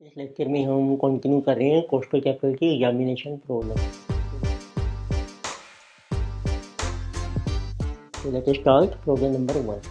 इस लेक्चर में हम कंटिन्यू कर रहे हैं कोस्टल कैपिटल की एग्जामिनेशन प्रॉब्लम। तो let us start problem number 1।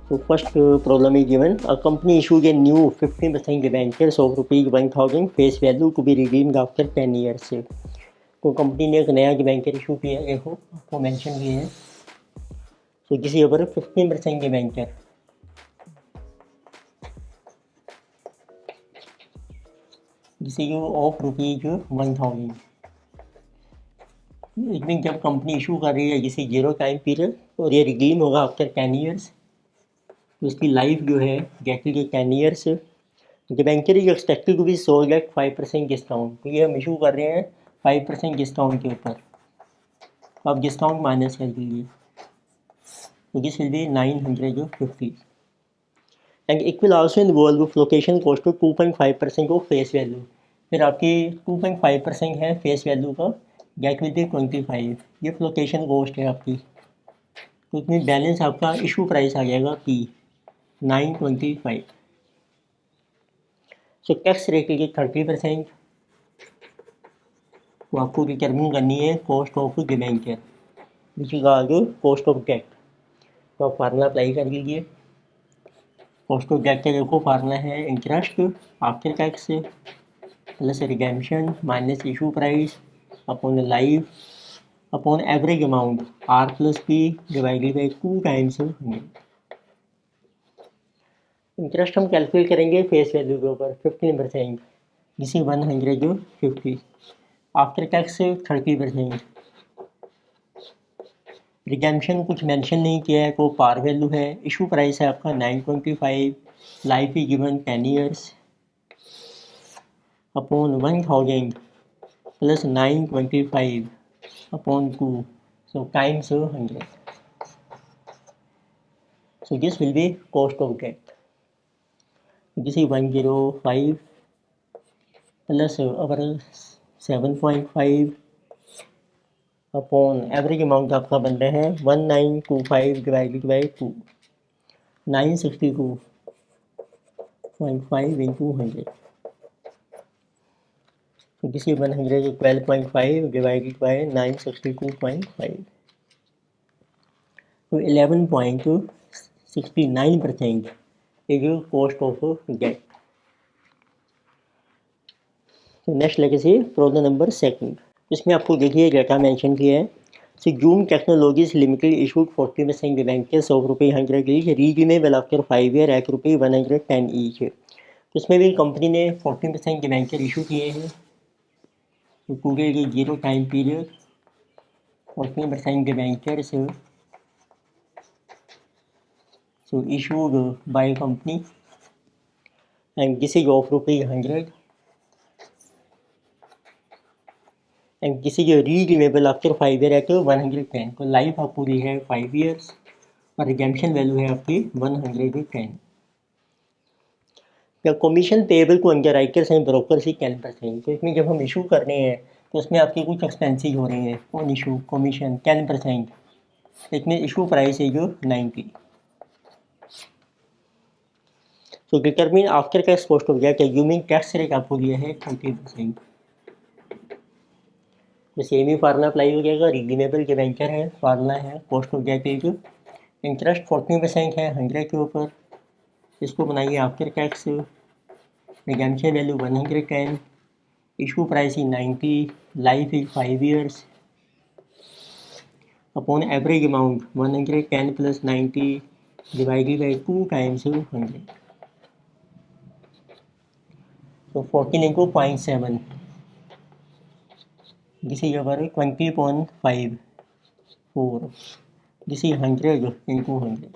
So first problem is given. A company issued a new 15% debentures of rupees 1000 face value to be redeemed after 10 years. तो company ने एक नया debenture issue किया, देखो आपको mention किए हैं। तो किसी ऊपर 15% डिबेंचर, किसी को ऑफ रुपीज 1000। इसमें जब कंपनी इशू कर रही है किसी जीरो टाइम पीरियड और ये रिडीम होगा आफ्टर 10 ईयर्स, तो इसकी लाइफ जो है exactly 10 years. Debenture is expected to be sold at 5% discount. तो ये हम इशू कर रहे हैं 5% डिस्काउंट के ऊपर। अब डिस्काउंट माइनस कर दीजिए, तो this will be 950 and it will also involve flotation cost of 2.5% of face value. फिर आपकी 2.5% है फेस वैल्यू का, दैट विल बी 25। ये फ्लोकेशन कॉस्ट है आपकी। तो इसमें बैलेंस आपका इशू प्राइस आ जाएगा P 925। सो टैक्स रेट की 30%। तो आपको डिटर्मिन करनी है cost of debenture which is also cost of debt. तो आप फार्मूला अप्लाई कर लीजिए। कॉस्ट ऑफ डेट का देखो फार्मूला है interest after tax plus redemption minus issue price upon life upon average amount R plus P divided by 2 times 100। Interest हम calculate करेंगे face value के ऊपर 15%, जिसे 150। After tax 30%। रिडेम्पशन कुछ मेंशन नहीं किया है, तो पार वैल्यू है। इशू प्राइस है आपका 925। Life is given 10 years upon 1000 plus 925 upon 2, so times 100. So this will be cost of debt. This is 105 plus our 7.5 upon average amount आपका बन रहा है 1925 डिवाइडेड बाई 2, 962.5 इंटू 100। तो किसी 112.5 डिवाइडेड बाई 962.5, तो 11.69% इज कॉस्ट ऑफ डेट। तो next लेके से प्रॉब्लम नंबर 2। इसमें आपको देखिए डेटा मेंशन किया है। So Zoom Technologies Limited issued 40% debentures of ₹100 each redeemable after 5 year at ₹110 each. तो इसमें भी कंपनी ने 40% डिबेंचर इशू किए हैं। तो पूरे zero time period 40% debentures so issued by a company and this is of ₹100 and this is redeemable after 5 years at 110। तो life आपको दी है 5 years और रिडेम्पशन वैल्यू है आपकी 110। या कमीशन पेएबल को अंडरराइटर्स एंड ब्रोकर से 10%। तो इसमें जब हम इशू कर रहे हैं तो उसमें आपके कुछ एक्सपेंसेस हो रहे हैं ऑन इशू कमीशन 10%। इसमें इशू प्राइस है जो 90। तो determine after tax cost of debt assuming tax rate आपको दिया है 30%। तो सेम ही फार्मूला अप्लाई हो जाएगा। रिडीमेबल डिबेंचर है, फार्मूला है कॉस्ट ऑफ डेट है जो इंटरेस्ट 14% है 100 के ऊपर। इसको बनाइए after tax. Redemption value 110, issue price is 90, life is 5 years, upon average amount 110 plus 90 divided by 2 times 100। तो 14 into 0.7, this is our 20.54, this is 100 into 100।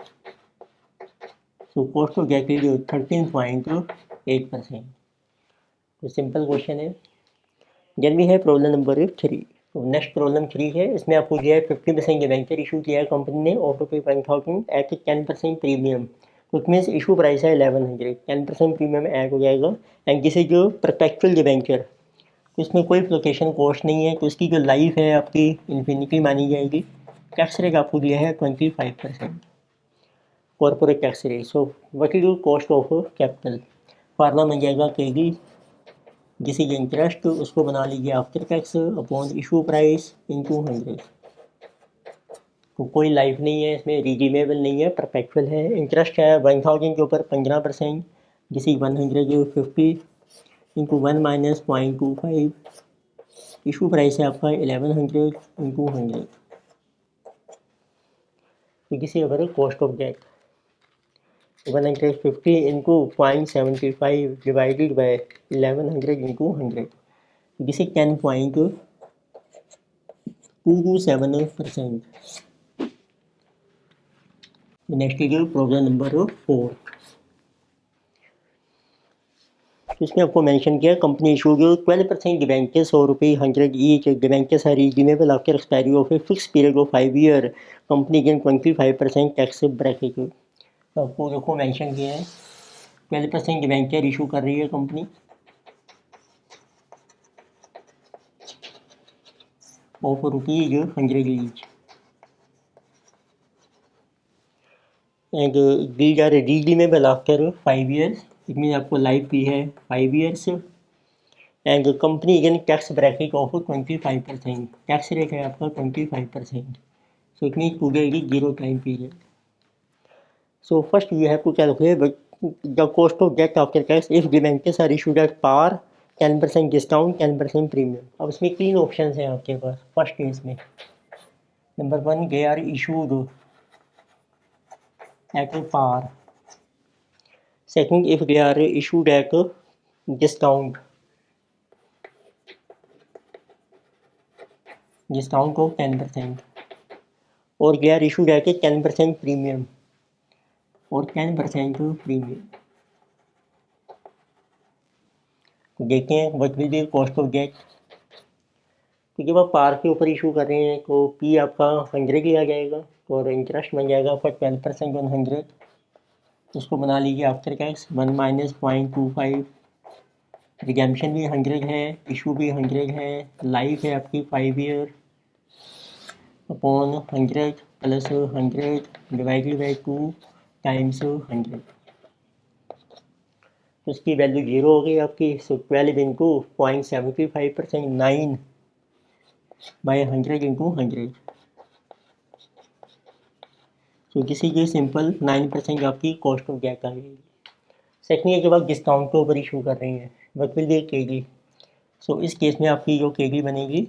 So cost of debt is 13.8%. तो simple question है। Then we है problem number 3। तो next problem 3 है, इसमें आपको दिया है 50% डिबेंचर इशू किया है कंपनी ने ऑफ रुपये 1000 एट 10% प्रीमियम। तो इट मीन्स इशू प्राइस है 1100, 10% प्रीमियम ऐड हो जाएगा। एंड दिस इज जो परपेचुअल डिबेंचर, तो इसमें कोई फ्लोकेशन कॉस्ट नहीं है, तो इसकी जो लाइफ है आपकी इन्फिनिटी मानी जाएगी। टैक्स रेट आपको दिया है 25%, corporate tax rate. So what is cost of capital, formula बन जाएगा केगी, जिस इज इंटरेस्ट उसको बना लीजिए after tax upon issue price into 100। तो कोई लाइफ नहीं है इसमें, रिडीमेबल नहीं है, परपेचुअल है। इंटरेस्ट है 1000 के ऊपर 15%, जिस is 150 into 1 minus 0.25। Issue price है आपका 1100 इंटू 100। तो this is our cost of debt 150 into 0.75 divided by 1100 into 100। This is 10.227%। Next is problem number 4। तो इसमें आपको मेंशन किया कंपनी इशू जो 12% डिबेंचर्स और ₹100 each debentures are redeemable after expiry of a fix period of 5 year. Company gain 25% tax bracket. तो आपको देखो mention किया है 12% डिबेंचर इशू कर रही है company of ₹100 each and these are redeemable after 5 years. इसमें आपको लाइफ भी है 5 years and company again tax bracket of 25%। Tax rate है आपका 25%। सो इट मीन्स टू जाएगी 0 time period. So first you have to calculate the cost of debt after tax if debentures are issued at par 10% discount 10% premium. अब इसमें 3 option हैं आपके पास। First case में number 1 they are issued at par. Second if they are issued at discount of 10% और they are issued at 10% premium और 10% premium. तो देखते हैं what will be cost of debt. तो जब आप पार के ऊपर इशू कर रहे हैं तो पी आपका 100 लिया जाएगा और इंटरेस्ट बन जाएगा आपका 12% ऑन 100। उसको बना लीजिए आफ्टर टैक्स 1 माइनस 0.25। रिडेम्पशन भी 100 है, इशू भी 100 है, लाइफ है आपकी 5 year upon 100 plus 100 divided by 2 times 100। तो उसकी वैल्यू 0 हो गई आपकी। सो 12 into 0.75% 9 by 100 into 100। So this is simple 9% आपकी कॉस्ट ऑफ डेट आ गई। सेकंड है जब आप डिस्काउंट के ऊपर इशू कर रहे हैं व्हाट विल बी केजी। सो इस केस में आपकी जो केजी बनेगी,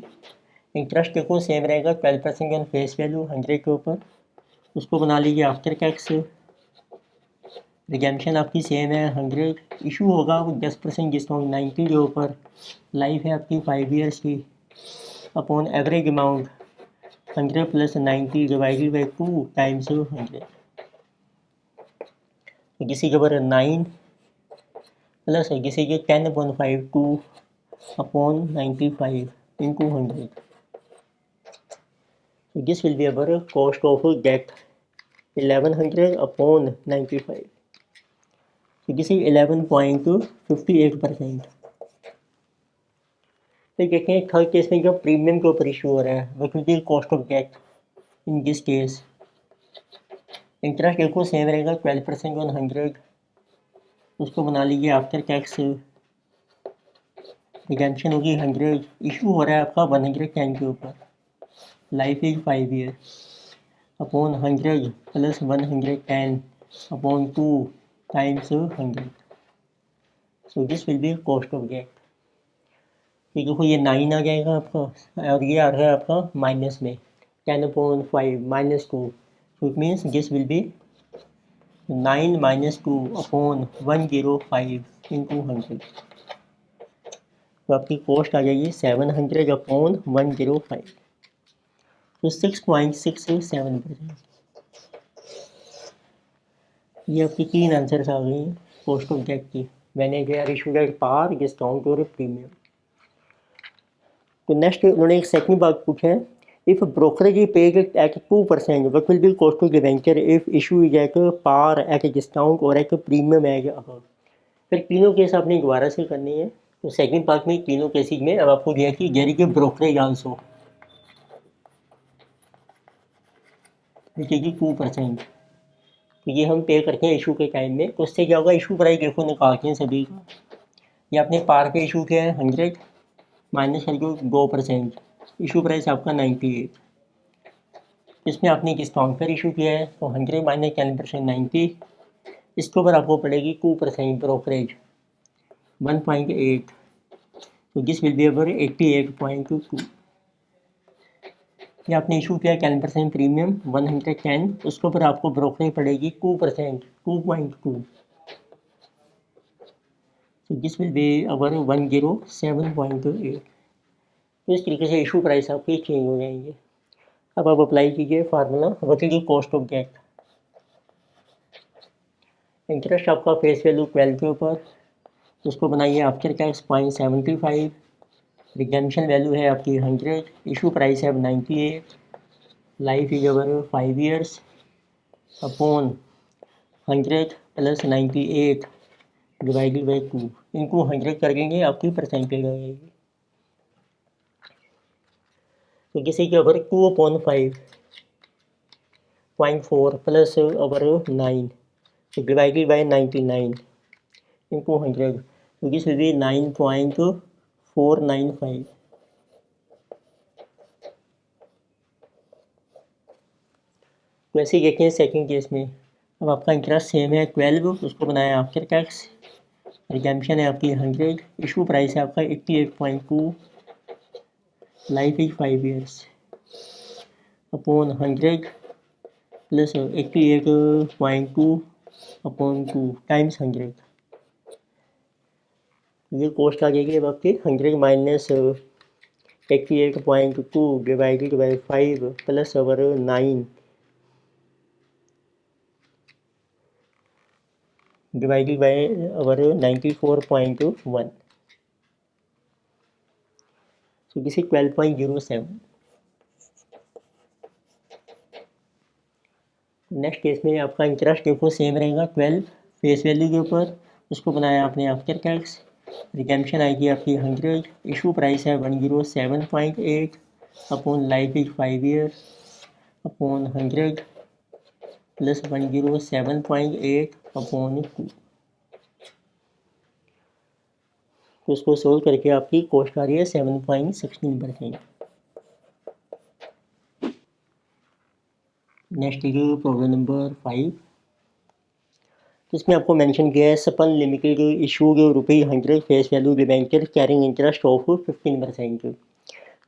इंटरेस्ट देखो सेम रहेगा 12% ऑन फेस वैल्यू 100 के ऊपर। उसको बना लीजिए आफ्टर टैक्स। रिडेम्पशन आपकी सेम है 100, इशू होगा 10% डिस्काउंट 90 के ऊपर, लाइफ है आपकी 5 ईयर्स की upon average amount 100 plus 90 divided by 2 times 100। किसी के ऊपर 9 प्लस किसी के 10.52 upon 95 into 100। This will be our cost of debt 1100 upon 95, तो किसी 11.58%। फिर देखते हैं थर्ड केस में जो प्रीमियम के ऊपर इशू हो रहा है, what will be cost of debt in this case. Interest बिल्कुल सेम रहेगा 12% ऑन 100, उसको बना लीजिए आफ्टर टैक्स, रिडेम्पशन होगी 100, इशू हो रहा है आपका 110 के ऊपर, life is 5 year upon 100 plus 110 upon 2 times 100, so this will be cost of debt. तो देखो ये 9 आ जाएगा आपका, और ये आ रहा है आपका माइनस में 10/5 minus 2, so it means this will B 9 minus 2 upon 105 into 100, तो आपकी कॉस्ट आ जाएगी 700 अपॉन 105, तो 6.667%। ये आपकी 3 आंसर्स आ गई हैं कॉस्ट ऑफ डेट की, मैंने जो इशूड एट पार, डिस्काउंट और प्रीमियम। तो नेक्स्ट उन्होंने एक सेकंड बात पूछा है, if brokerage paid at 2%, what will be cost of debenture if issue is at par, at discount और एट प्रीमियम एज अबव। फिर तीनों केस आपने दोबारा से करनी है। तो सेकंड पार्ट में तीनों केसेज में अब आपको दिया कि देयर इज ब्रोकरेज आल्सो, देखिए 2%, तो ये हम पे करते हैं इशू के टाइम में। तो उससे क्या होगा, इशू प्राइस देखो निकालते हैं सभी का, ये आपने पार पे इशू किया है 100 माइनस कर दो 2%, इशू प्राइस आपका 98, इसमें आपने डिस्काउंट पर इशू किया है तो 100 माइनस 10% 90, इसके ऊपर आपको पड़ेगी 2% ब्रोकरेज 1.8, तो दिस विल बी अवर 88.2। ये आपने इशू किया 10% प्रीमियम 110, उसके ऊपर आपको ब्रोकरेज पड़ेगी 2% 2.2, तो दिस विल बी अवर 107.8। तो इस तरीके से इशू प्राइस आपके चेंज हो जाएंगे। अब आप अप्लाई कीजिए formula, what is the cost of debt. Interest आपका फेस वैल्यू 12 के ऊपर, उसको बनाइए आफ्टर टैक्स 0.75, रिडेम्पशन वैल्यू है आपकी 100, इशू प्राइस है 98, life is over 5 years upon 100 plus 98 divided by 2 इनको 100 कर देंगे, आपकी परसेंटेज आ जाएगी। तो किसी के over 2/5.4 plus over 9 divided by 99 into 100, तो दिस विल बी 9.495। तो ऐसे ही देखते हैं सेकेंड केस में। अब आपका इंटरेस्ट सेम है 12, उसको बनाया आफ्टर टैक्स, रिडेम्पशन है आपकी 100, इशू प्राइस है आपका 88.2, life is 5 years upon 100 plus 88.2 upon 2 times 100, ये कॉस्ट आ जाएगी अब आपकी 100 minus 88.2 divided by 5 plus over 9 divided by over 94.1, so this is 12.07। Next case में आपका इंटरेस्ट देखो सेम रहेगा 12 फेस वैल्यू के ऊपर, उसको बनाया आपने आफ्टर टैक्स, रिडेम्पशन आएगी आपकी 100, इशू प्राइस है 107.8 upon life is 5 year upon 100 plus 107.8 upon 2, तो उसको सोल्व करके आपकी कॉस्ट आ रही है 7.16%। नेक्स्ट प्रॉब्लम नंबर 5, तो इसमें आपको मेंशन किया है Sapan limited issue ₹100 face value debenture carrying interest of 15%।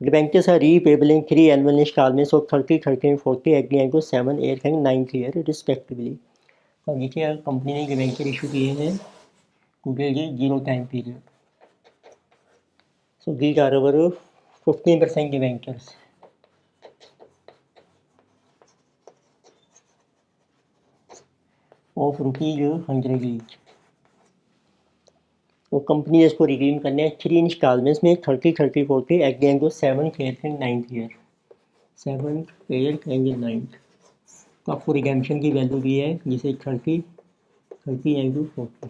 Debentures are repayable in 3 annual installments of 30, 30 and 40 at the end of 7, 8 and 9th year respectively। तो देखिए कंपनी ने डिबेंचर इशू किए हैं टू ये 0 time period, so these are our 15% debentures. Of ₹100 each, तो company ने इसको redeem करने हैं 3 इंस्टॉलमेंट्स में 30, 30, 40 at the end of 7th, 8th and 9th year, 7th, 8th and 9th। तो आपको रिडेम्पशन की वैल्यू भी है जिसे 30 into 40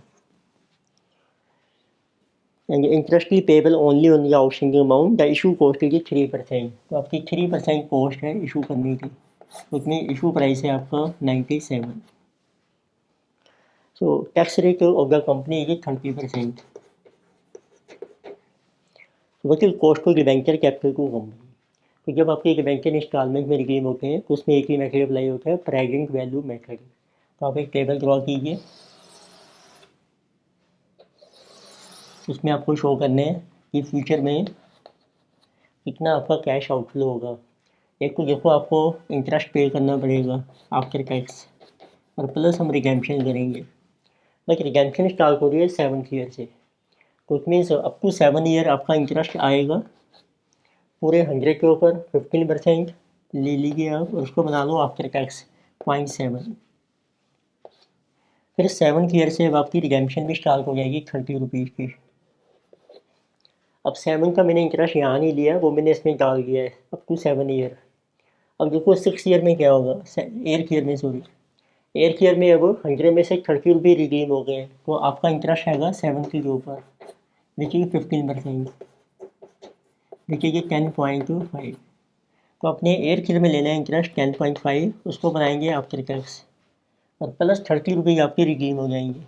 एंड इंटरेस्ट भी payable only on the outstanding amount the issue cost की 3%। तो आपकी 3% कॉस्ट है इशू करने की, तो इतनी इशू प्राइस है आपका 97। So tax rate of the company is 30%। वकील cost to debenture capital to company. तो जब आपके डिबेंचर इंस्टॉलमेंट में रिडीम होते हैं तो उसमें एक ही मेथड अप्लाई होता है, प्रेजेंट वैल्यू मेथड। तो आप एक टेबल ड्रॉ कीजिए, उसमें आपको शो करने हैं कि फ्यूचर में कितना आपका कैश आउटफ्लो होगा। एक तो देखो आपको इंटरेस्ट पे करना पड़ेगा आफ्टर टैक्स, और प्लस हम रिडेम्पशन करेंगे। लाइक रिडेम्पशन स्टार्ट हो रही है 7th ईयर से, तो it means up to 7 year आपका इंटरेस्ट आएगा। पूरे 100 के ऊपर 15% ले लीजिए आप, और उसको बना लो आफ्टर टैक्स 0.7। फिर 7th ईयर से अब आपकी रिडेम्पशन भी स्टार्ट हो जाएगी 30 रुपीज़ की। अब 7 का मैंने इंटरेस्ट यहाँ नहीं लिया, वो मैंने इसमें डाल दिया है अप टू 7 ईयर। अब देखो 6 ईयर में क्या होगा, 8th ईयर में, सॉरी 8th ईयर में अब 100 में से 30 रुपये रिडीम हो गए, तो आपका इंटरेस्ट आएगा 70 के ऊपर, देखिए 15%, देखिए 10.5। तो अपने 8th ईयर में लेना है इंटरेस्ट 10.5, उसको बनाएंगे आफ्टर टैक्स, और प्लस 30 रुपये आपके रिडीम हो जाएंगे।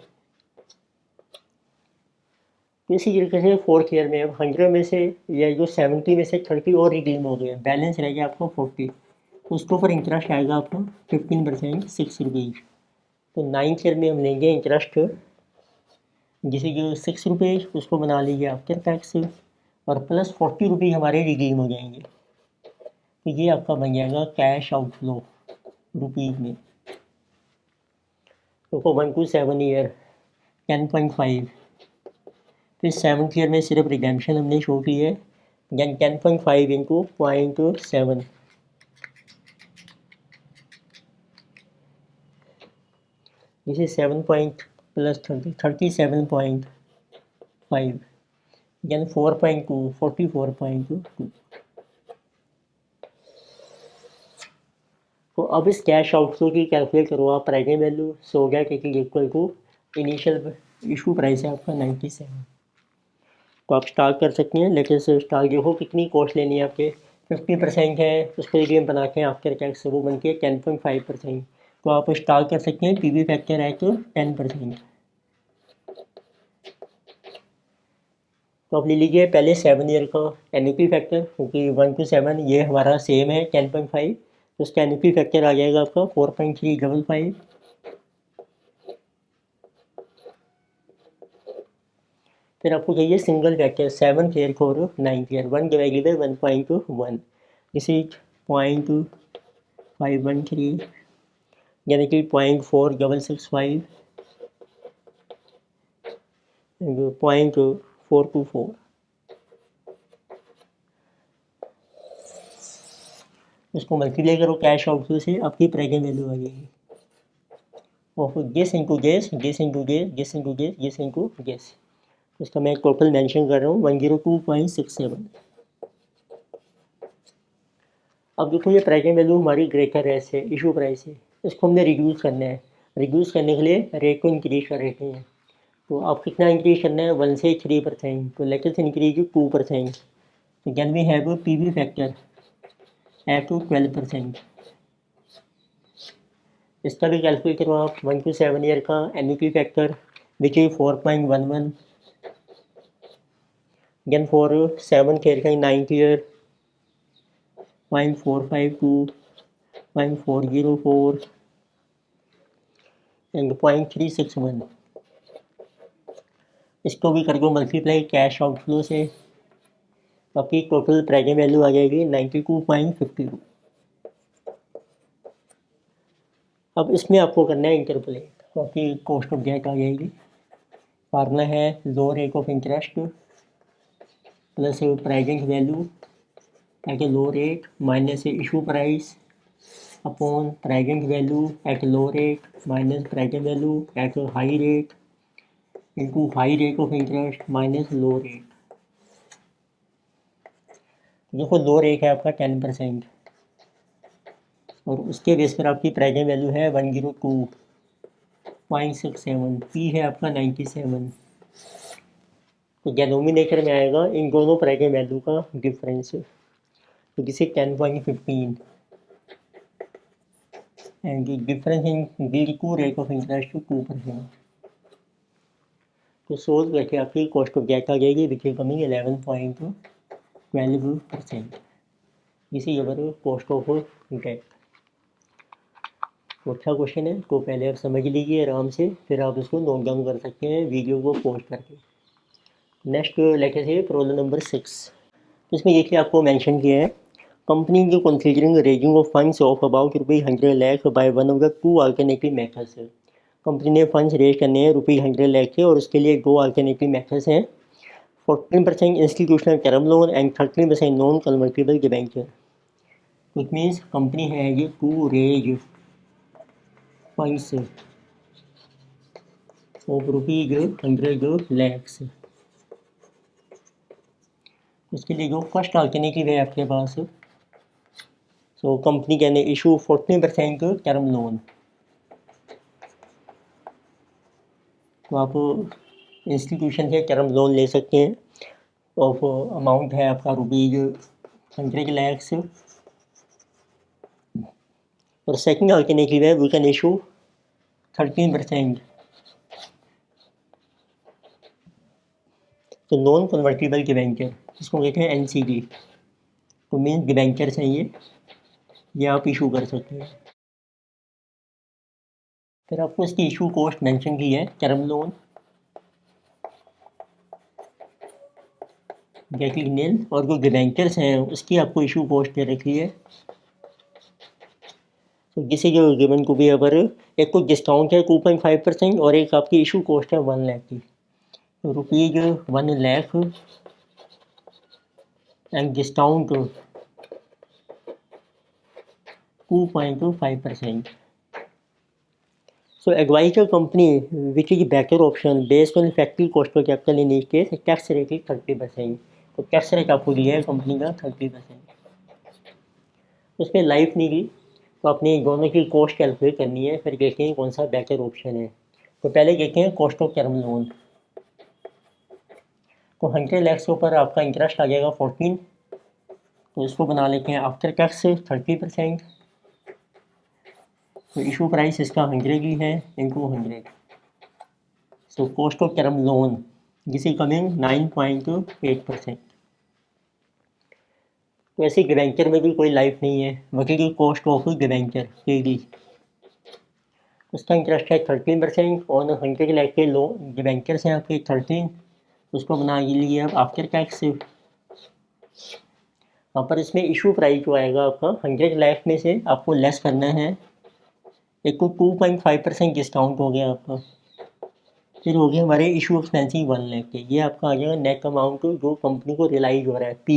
तो इसी तरीके से 4th ईयर में अब 100 में से या जो 70 में से 30 और रिडीम हो गए, बैलेंस रह गया आपको 40, उसको पर इंटरेस्ट आएगा आपको 15%, 6 रुपीज़। तो 9th ईयर में हम लेंगे इंटरेस्ट, जिसे जो 6 रुपये उसको बना लीजिए आफ्टर टैक्स, और प्लस 40 रुपये हमारे रिडीम हो जाएंगे। तो ये आपका बन जाएगा कैश आउटफ्लो रुपीज़ में। तो 1 to 7 ईयर 10.5, फिर 7th ईयर में सिर्फ रिडेम्पशन हमने शो की है, देन 10.5 इंटू 0.7, जिसे 7 पॉइंट प्लस 37.5, देन 4.2 44.2। तो अब इस कैश आउटफ्लो की कैलकुलेट करो आप, प्रेजेंट वैल्यू सो गया कि equal to initial issue price है आपका 97। तो आप स्टार्ट कर सकते हैं, लेटेस्ट स्टार्ट देखो कितनी कॉस्ट लेनी है आपके, 50% है, उसको गेम बना के आफ्टर टैक्स वो बन के 10.5%। तो आप स्टार्ट कर सकते हैं, पीवी फैक्टर है तो 10%। तो आप ले लीजिए पहले 7 ईयर का एनईपी फैक्टर, क्योंकि 1 to 7 ये हमारा सेम है 10.5, तो उसका एनईपी फैक्टर आ जाएगा आपका 4.355। फिर आपको चाहिए सिंगल फैक्टर 7th ईयर और 9th year, 1 divided by 1.1, this is 0.513, यानी कि 0.4665 0.424। इसको मल्टीप्लाई करो कैश आउटफ्लो से, आपकी प्रेजेंट वैल्यू आ जाएगी। और guess into guess, guess into guess, guess into guess, guess into guess, इसका मैं टोटल मेंशन कर रहा हूँ 102.67। अब देखो ये प्रेजेंट वैल्यू हमारी ग्रेटर है से इशू प्राइस है, इसको हमने रिड्यूस करना है। रिड्यूस करने के लिए रेट को इंक्रीज कर देते हैं। तो आप कितना इंक्रीज करना है, 1 से 3%, तो लेटेस्ट इंक्रीज 2%। तो can we have P V factor at to 12%। इसका भी कैलकुलेट करो आप, 1 to 7 ईयर का N P factor which is 4.11, then for 7th year का 9th ईयर 0.452, 0.404 एंड 0.361। इसको भी कर दो मल्टीप्लाई कैश आउटफ्लो से, आपकी टोटल प्रेजेंट वैल्यू आ जाएगी 92.52। अब इसमें आपको करना है इंटरपोलेट, तो आपकी कॉस्ट ऑफ डेट आ जाएगी। फार्मूला है low rate of interest plus present value at a low rate minus issue price upon present value at low rate minus present value at high rate into high rate of interest minus low rate. देखो low rate है आपका 10%, और उसके base पर आपकी present value है 102.67, P है आपका 97। तो डिनोमिनेटर में आएगा इन दोनों प्रेजेंट वैल्यू का डिफरेंस, तो this is 10.15 and the difference in the two rate of interest 2%। तो सोल्व करके आपकी कॉस्ट ऑफ डेट आ जाएगी विच इज कमिंग 11.12%। इसी अगर कॉस्ट ऑफ डेट। तो अच्छा क्वेश्चन है, तो पहले आप समझ लीजिए आराम से, फिर आप इसको नोट डाउन कर सकते हैं वीडियो को पॉज करके। नेक्स्ट लेटर है प्रॉब्लम नंबर 6। इसमें देखिए आपको मेंशन किया है कंपनी जो considering raising of funds of about ₹100 lakh by one of the two alternative methods. Company ने फंड्स रेज करने हैं ₹100 लाख के, और उसके लिए दो अल्टरनेटिव मेथड्स हैं, 14% institutional term loan and 13% non convertible debenture. It means company है ये to raise funds of ₹100 lakhs। उसके लिए जो फर्स्ट अल्टरनेटिव है आपके पास, so company can issue 14% term loan. तो आप इंस्टीट्यूशन से टर्म लोन ले सकते हैं, ऑफ अमाउंट है आपका ₹100 lakhs। और सेकंड अल्टरनेटिव है वी कैन इशू 13%, तो नॉन कन्वर्टेबल डिबेंचर, इसको कहते हैं NCD। तो मीन डिबेंचर्स हैं ये आप इशू कर सकते हैं। फिर आपको इसकी इशू कॉस्ट मेंशन की है, टर्म लोन गेटिंग नील, और जो डिबेंचर्स हैं उसकी आपको इशू कॉस्ट दे रखी है। तो जिसे जो गिवन को भी अगर एक को डिस्काउंट है 2.5% और एक आपकी इशू कॉस्ट है 1 लाख की, तो ₹1 lakh and discount 2.5%। So advise a company which is better option based on effective cost of capital in each case, tax rate is 30%। तो टैक्स रेट आपको दिया है कंपनी का 30%। उसमें लाइफ नहीं दी, तो अपनी दोनों की कॉस्ट कैलकुलेट करनी है, फिर देखते हैं कौन सा बेटर ऑप्शन है। तो पहले देखते हैं कॉस्ट ऑफ टर्म लोन। तो 100 लाख के ऊपर आपका इंटरेस्ट आ जाएगा 14, तो इसको बना लेते हैं आफ्टर टैक्स 30%। तो इशू प्राइस इसका 100 ही है into 100, so cost of term loan जिस इज कमिंग 9.8%। तो ऐसे डिबेंचर में भी कोई लाइफ नहीं है, वकील की कॉस्ट ऑफ डिबेंचर KD, उसका इंटरेस्ट है 13% और 100 लाख के लोन डिबेंचर्स हैं आपके 13, उसको बना लिए अब आफ्टर टैक्स। वहाँ पर इसमें इशू प्राइस जो आएगा आपका 100 लाख में से आपको लेस करना है, एक को 2.5% डिस्काउंट हो गया आपका, फिर हो गया हमारे इशू एक्सपेंसिव 1 लाख के, ये आपका आ जाएगा नेट अमाउंट जो कंपनी को रियलाइज हो रहा है P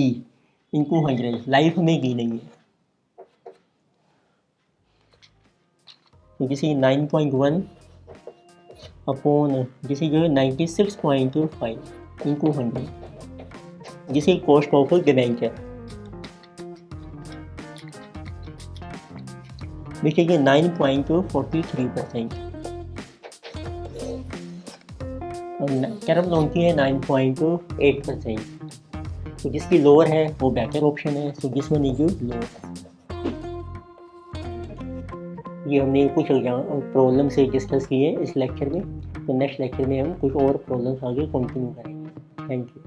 इंटू 100, लाइफ में की नहीं है। तो किसी 9.1 अपॉन किसी जो है 96.5 इंटू 100, जिसे cost of debenture which is 9.43%, और टर्म लोन की है 9.8%। तो जिसकी लोअर है वो बेटर ऑप्शन है, so this one is lower. ये हमने कुछ प्रॉब्लम से डिस्कस किए इस लेक्चर में, तो नेक्स्ट लेक्चर में हम कुछ और प्रॉब्लम्स आगे कंटिन्यू करेंगे। Thank you.